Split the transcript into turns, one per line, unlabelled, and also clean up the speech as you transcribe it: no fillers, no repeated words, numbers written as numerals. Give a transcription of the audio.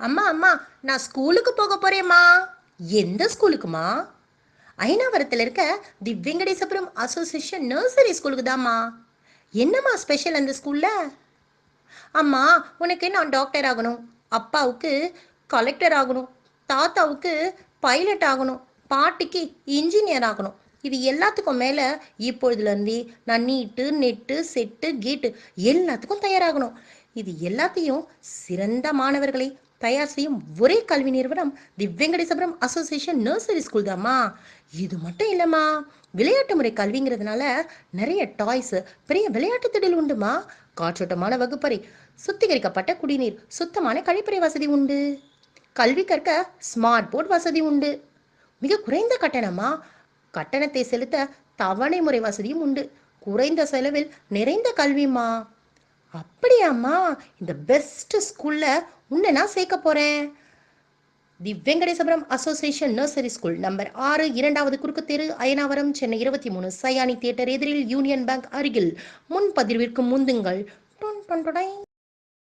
அம்மா அம்மா நான் ஸ்கூலுக்கு போக போறேம்மா. எந்த ஸ்கூலுக்குமா? ஐனாவரத்தில் இருக்க தி வெங்கடேசபுரம் அசோசியேஷன் நர்சரி ஸ்கூலுக்கு தாம்மா. என்னம்மா ஸ்பெஷல் அந்த ஸ்கூல்ல? அம்மா, உனக்கு நான் டாக்டர் ஆகணும், அப்பாவுக்கு கலெக்டர் ஆகணும், தாத்தாவுக்கு பைலட் ஆகணும், பாட்டிக்கு இன்ஜினியர் ஆகணும். இது எல்லாத்துக்கும் மேலே இப்பொழுதுலேருந்தே நான் நீட்டு நெட்டு செட்டு கேட்டு எல்லாத்துக்கும் தயாராகணும். இது எல்லாத்தையும் சிறந்த மாணவர்களை தயார் செய்யும் ஒரே கல்வி நிறுவனம் தி வெங்கடேசபுரம் அசோசியேஷன் நர்சரி ஸ்கூல் தாம்மா. இது மட்டும் இல்லைம்மா, விளையாட்டு முறை கல்விங்கிறதுனால நிறைய டாய்ஸ், பெரிய விளையாட்டு திடல் உண்டுமா. காற்றோட்டமான வகுப்பறை, சுத்திகரிக்கப்பட்ட குடிநீர், சுத்தமான கழிப்பறை வசதி உண்டு. கல்வி கற்க ஸ்மார்ட் போர்ட் வசதி உண்டு. மிக குறைந்த கட்டணமா. கட்டணத்தை செலுத்த தவணை முறை வசதியும் உண்டு. குறைந்த செலவில் நிறைந்த கல்விமா. அப்படியாம்மா, இந்த பெஸ்ட் ஸ்கூல்ல உன்னை நான் சேர்க்க போறேன். The Venkatesapuram association nursery school, number 6, 2வது குறுக்கு தெரு, அயனாவரம், சென்னை 23, சயானி தியேட்டர் எதிரில், யூனியன் பேங்க் அருகில். முன்பதிவிற்கு முந்துங்கள்.